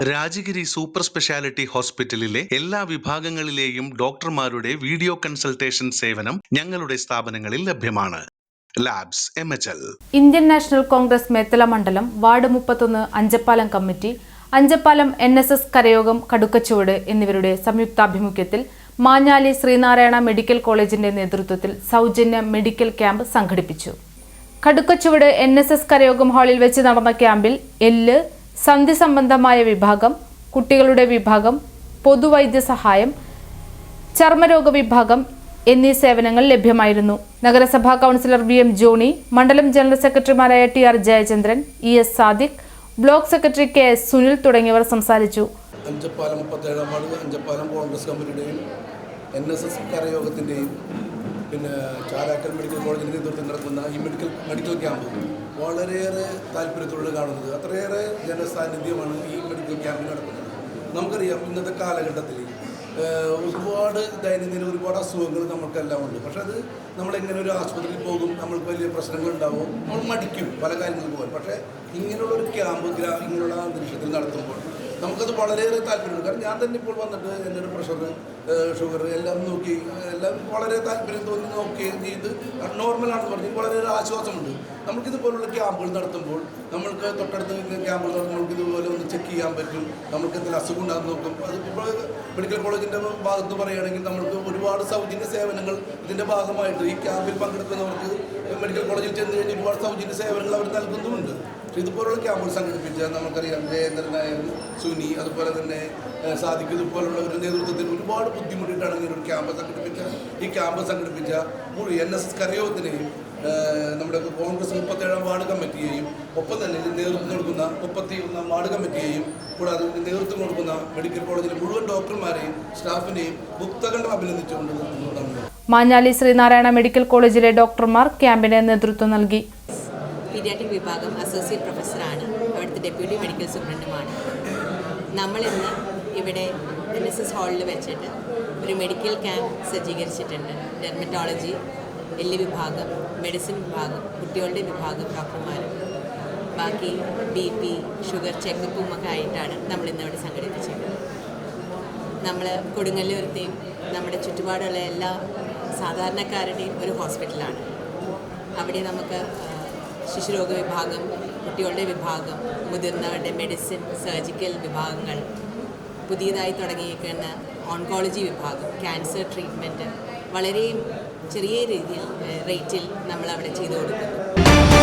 Rajagiri super speciality ഹോസ്പിറ്റലിലെ എല്ലാ വിഭാഗങ്ങളിലെയും ഡോക്ടർമാരുടെ വീഡിയോ കൺസൾട്ടേഷൻ സേവനം ഞങ്ങളുടെ സ്ഥാപനങ്ങളിൽ ലഭ്യമാണ്. Labs MHL. ഇന്ത്യൻ നാഷണൽ കോൺഗ്രസ് മേത്തല മണ്ഡലം ward 31 Anchappalam committee, Anchappalam NSS കരയോഗം കടുക്കച്ചുവട് എന്നിവരുടെ സംയുക്താഭിമുഖ്യത്തിൽ മാഞ്ഞാലി ശ്രീനാരായണ മെഡിക്കൽ കോളേജിന്റെ നേതൃത്വത്തിൽ സൗജന്യ മെഡിക്കൽ ക്യാമ്പ് സംഘടിപ്പിച്ചു. കടുക്കച്ചുവട് NSS കരയോഗം ഹാളിൽ വെച്ച് നടന്ന ക്യാമ്പിൽ എല്ല്, സന്ധി സംബന്ധമായ വിഭാഗം, കുട്ടികളുടെ വിഭാഗം, പൊതുവൈദ്യസഹായം, ചർമ്മരോഗ വിഭാഗം എന്നീ സേവനങ്ങൾ ലഭ്യമായിരുന്നു. നഗരസഭാ കൗൺസിലർ VM ജോണി, മണ്ഡലം ജനറൽ സെക്രട്ടറിമാരായ TR Jayachandran, ES Sadiq, block secretary KS Sunil തുടങ്ങിയവർ സംസാരിച്ചു. അഞ്ചപ്പാലം 37-ാം വാർഡ് അഞ്ചപ്പാലം കോൺഗ്രസ് കമ്മിറ്റിയുടെയും NSS കരയോഗത്തിൻ്റെയും പിന്നെ ചാലാക്കൽ മെഡിക്കൽ കോളേജിൻ്റെ നേതൃത്വം നടക്കുന്ന ഈ മെഡിക്കൽ ക്യാമ്പ് വളരെയേറെ താല്പര്യത്തോടെ കാണുന്നത്. അത്രയേറെ ജനസാന്നിധ്യമാണ് ഈ മെഡിക്കൽ ക്യാമ്പിൽ നടക്കുന്നത്. നമുക്കറിയാം ഇന്നത്തെ കാലഘട്ടത്തിൽ ഒരുപാട് ദൈനംദിന ഒരുപാട് അസുഖങ്ങൾ നമുക്കെല്ലാം ഉണ്ട്. പക്ഷെ അത് നമ്മളെങ്ങനെ ഒരു ആശുപത്രിയിൽ പോകും, നമ്മൾക്ക് വലിയ പ്രശ്നങ്ങളുണ്ടാവും, നമ്മൾ മടിക്കും പല കാര്യങ്ങൾക്ക് പോകാൻ. പക്ഷേ ഇങ്ങനെയുള്ളൊരു ക്യാമ്പ് ഇങ്ങനെയുള്ള അന്തരീക്ഷത്തിൽ നടത്തുമ്പോൾ നമുക്കത് വളരെയേറെ താല്പര്യമുണ്ട്. കാരണം ഞാൻ തന്നെ ഇപ്പോൾ വന്നിട്ട് എൻ്റെ ഒരു പ്രഷർ, ഷുഗർ എല്ലാം നോക്കി, എല്ലാം വളരെ താല്പര്യം തോന്നി നോക്കി ചെയ്ത് നോർമലാണെന്ന് പറഞ്ഞ് വളരെയേറെ ആശ്വാസമുണ്ട്. നമുക്കിതുപോലുള്ള ക്യാമ്പുകൾ നടത്തുമ്പോൾ നമ്മൾക്ക് തൊട്ടടുത്ത് ക്യാമ്പുകൾ നടത്തുമ്പോൾ നമുക്ക് ഇതുപോലെ ഒന്ന് ചെക്ക് ചെയ്യാൻ പറ്റും. നമുക്ക് എന്തെങ്കിലും അസുഖം ഉണ്ടാകുന്ന നോക്കും. അത് ഇപ്പോൾ മെഡിക്കൽ കോളേജിൻ്റെ ഭാഗത്ത് പറയുകയാണെങ്കിൽ നമ്മൾക്ക് ഒരുപാട് സൗജന്യ സേവനങ്ങൾ ഇതിൻ്റെ ഭാഗമായിട്ട് ഈ ക്യാമ്പിൽ പങ്കെടുക്കുന്നവർക്ക് മെഡിക്കൽ കോളേജിൽ ചെന്ന് കഴിഞ്ഞ് ഒരുപാട് സൗജന്യ സേവനങ്ങൾ അവർ നൽകുന്നുമുണ്ട്. പക്ഷേ ഇതുപോലുള്ള ക്യാമ്പുകൾ സംഘടിപ്പിച്ച നമുക്കറിയാം ജയേന്ദ്രനായാലും സുനി, അതുപോലെ തന്നെ സാദിഖ്, ഇതുപോലുള്ള ഒരു നേതൃത്വത്തിൽ ഒരുപാട് ബുദ്ധിമുട്ടിയിട്ടാണ് ഇങ്ങനെ ഒരു ക്യാമ്പ് സംഘടിപ്പിച്ച NSS കരയോഗത്തിനെയും നമ്മുടെ കോൺഗ്രസ് 37-ാം വാർഡ് കമ്മിറ്റിയെയും ഒപ്പം തന്നെ നേതൃത്വം കൊടുക്കുന്ന 31-ാം വാർഡ് കമ്മിറ്റിയെയും കൂടാതെ നേതൃത്വം കൊടുക്കുന്ന മെഡിക്കൽ കോളേജിലെ മുഴുവൻ ഡോക്ടർമാരെയും സ്റ്റാഫിനെയും മുക്തകണ്ഠം അഭിനന്ദിച്ചുകൊണ്ട് മാഞ്ഞാലി ശ്രീനാരായണ മെഡിക്കൽ കോളേജിലെ ഡോക്ടർമാർ ക്യാമ്പിന് നേതൃത്വം നൽകി. പീഡിയാട്രിക് വിഭാഗം അസോസിയേറ്റ് പ്രൊഫസറാണ്, അവിടുത്തെ ഡെപ്യൂട്ടി മെഡിക്കൽ സൂപ്രണ്ടുമാണ്. നമ്മളിന്ന് ഇവിടെ NSS ഹാളിൽ വെച്ചിട്ട് ഒരു മെഡിക്കൽ ക്യാമ്പ് സജ്ജീകരിച്ചിട്ടുണ്ട്. ഡെർമറ്റോളജി, എല്ല് വിഭാഗം, മെഡിസിൻ വിഭാഗം, കുട്ടികളുടെ വിഭാഗം ഡോക്ടർമാരും, ബാക്കി BP, ഷുഗർ ചെക്കപ്പും ഒക്കെ ആയിട്ടാണ് നമ്മളിന്നിവിടെ സംഘടിപ്പിച്ചിട്ടുള്ളത്. നമ്മൾ കൊടുങ്ങല്ലൂരത്തെയും നമ്മുടെ ചുറ്റുപാടുള്ള എല്ലാ സാധാരണക്കാരുടെയും ഒരു ഹോസ്പിറ്റലാണ്. അവിടെ നമുക്ക് ശിശുരോഗ വിഭാഗം, കുട്ടികളുടെ വിഭാഗം, മുതിർന്നവരുടെ മെഡിസിൻ, സർജിക്കൽ വിഭാഗങ്ങൾ, പുതിയതായി തുടങ്ങിയിരിക്കുന്ന ഓൺകോളജി വിഭാഗം, ക്യാൻസർ ട്രീറ്റ്മെൻറ്റ് വളരെ ചെറിയ രീതിയിൽ റേറ്റിൽ നമ്മളവിടെ ചെയ്തു കൊടുക്കുന്നു.